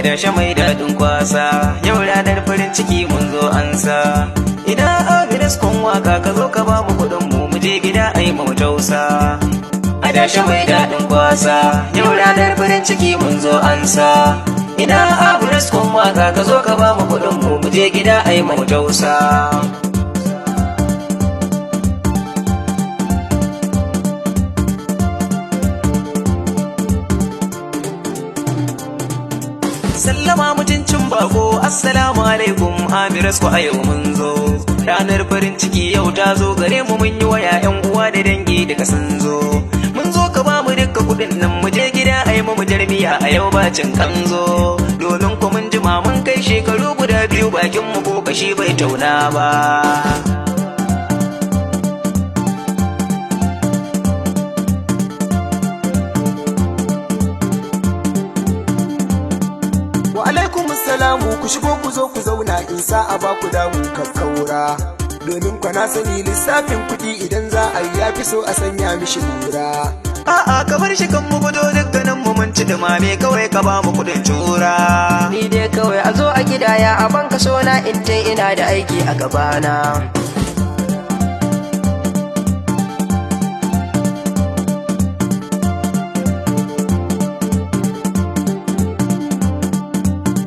Adashe mai daɗin kwasa, yau ranar farin ciki mun zo ansa. Ina Abinas kun waka ka zo ka ba mu kuɗin mu je gida ai mu tausa. Adashe mai daɗin kwasa, yau ranar farin ciki mun zo ansa. Ina Abinas kun waka ka zo ka ba mu kuɗin mu je gida ai mu tausa. Sallama mutuncin bako, assalamu alaikum Amiras ku a yau mun zo. Ranar farin ciki yau ta zo gare mu mun yi waya yan uwa da dangi daga sun zo. Mun zo ka ba mu dukkan kuɗin nan mu je gida ai mu jarmiya a yau bacin kan zo. Domin ku mun jima mun kai shekaru guda biyu bakin mu ko kashi bai tauna ba. Salamu ku shigo ku zo ku zauna in sa a ba ku damu kakkaura, domin kwana sani lissafin kuɗi idan za a yi yafi so a sanya mishi lura. A'a kamar shi kan mu gudo dukkanin mu mun ci dumame kawai ka ba mu kuɗin tura. Ni dai kawai a zo a gidaya a banka sona in tai ina da aiki a gabana.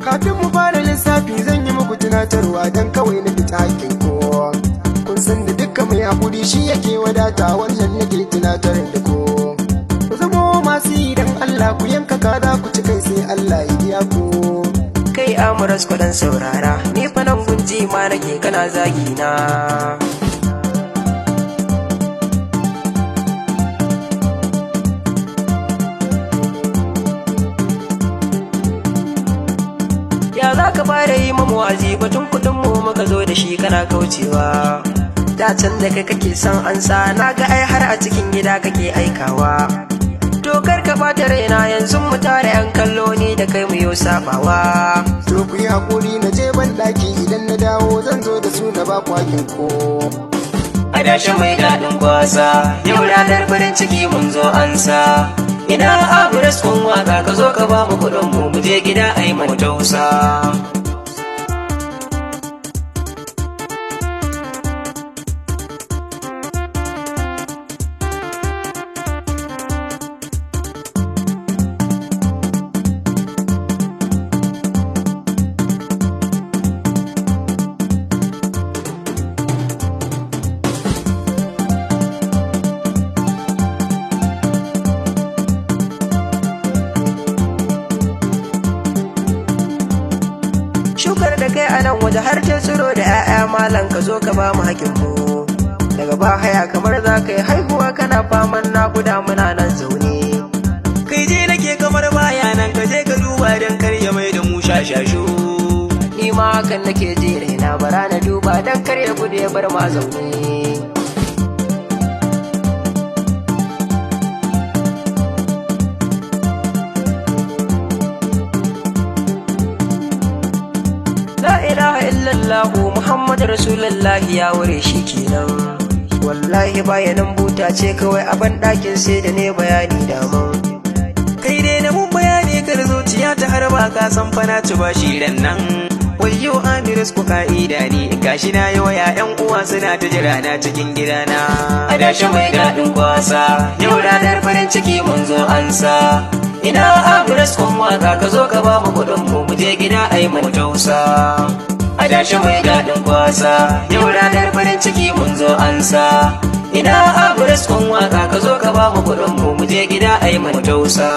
Kafin mu fara lissafi zan yi muku tunatarwa don kawai na fita hakkin kowa. Kun san da dukkan mai haƙuri shi yake wadata, wannan nake tunatar da ko. Ku zamo masu yi don Allah ku yanka kada ku ci kai sai Allah ya biya ku. Kai Amuras ku dan saurara, ni fa nan gunji ma nake kana zagi na. Ya za ka fara yi mamu wazi batun kuɗin mu muka zo da shi kana kaucewa. Da can da kai kake son ansa na ga ai har a cikin gida kake aikawa. To kar ka bata raina yanzu mu tare yan kallo ni da kai mu yo sabawa. To ku yi haƙuri na je ban ɗaki idan na dawo zan zo da su na ba ku hakin ko. Adashe mai daɗin kwasa, yau ranar farin ciki mun zo ansa. Ina Abinas kun waka ka zo ka ba mu kuɗin mu je gida ai mu tausa. Shukar da kai a nan waje har ta tsiro da 'ya'ya malam ka zo ka ba mu hakin mu. Daga ba haya kamar za ka yi haihuwa kana faman naƙuda muna nan zaune. Kai je nake kamar baya nan ka je ka duba don kar ya mai da mu shashashu. Ni ma hakan nake je raina bara na duba don kar ya gudu ya bar ma zaune. La ilaha illallahu Muhammadu Rasulullahi ya wure shi kenan. Wallahi bayanan buta ce kawai a banɗakin sai da ne bayani daman. Kai dai na mun bayani kar zuciya ta harba ka san fana ci ba shi ran nan. Wayyo Amiras ku ka'ida ni gashi na yi waya yan uwa suna ta jira na cikin gidana. Adashe mai daɗin kwasa, yau ranar farin ciki mun zo ansa. Ina Abinas kun waka ka zo ka ba mu kuɗin mu je gida ai mu tausa. Adashe mai daɗin kwasa, yau ranar farin ciki mun zo ansa. Ina Abinas kun waka ka zo ka ba mu kuɗin mu je gida ai mu tausa.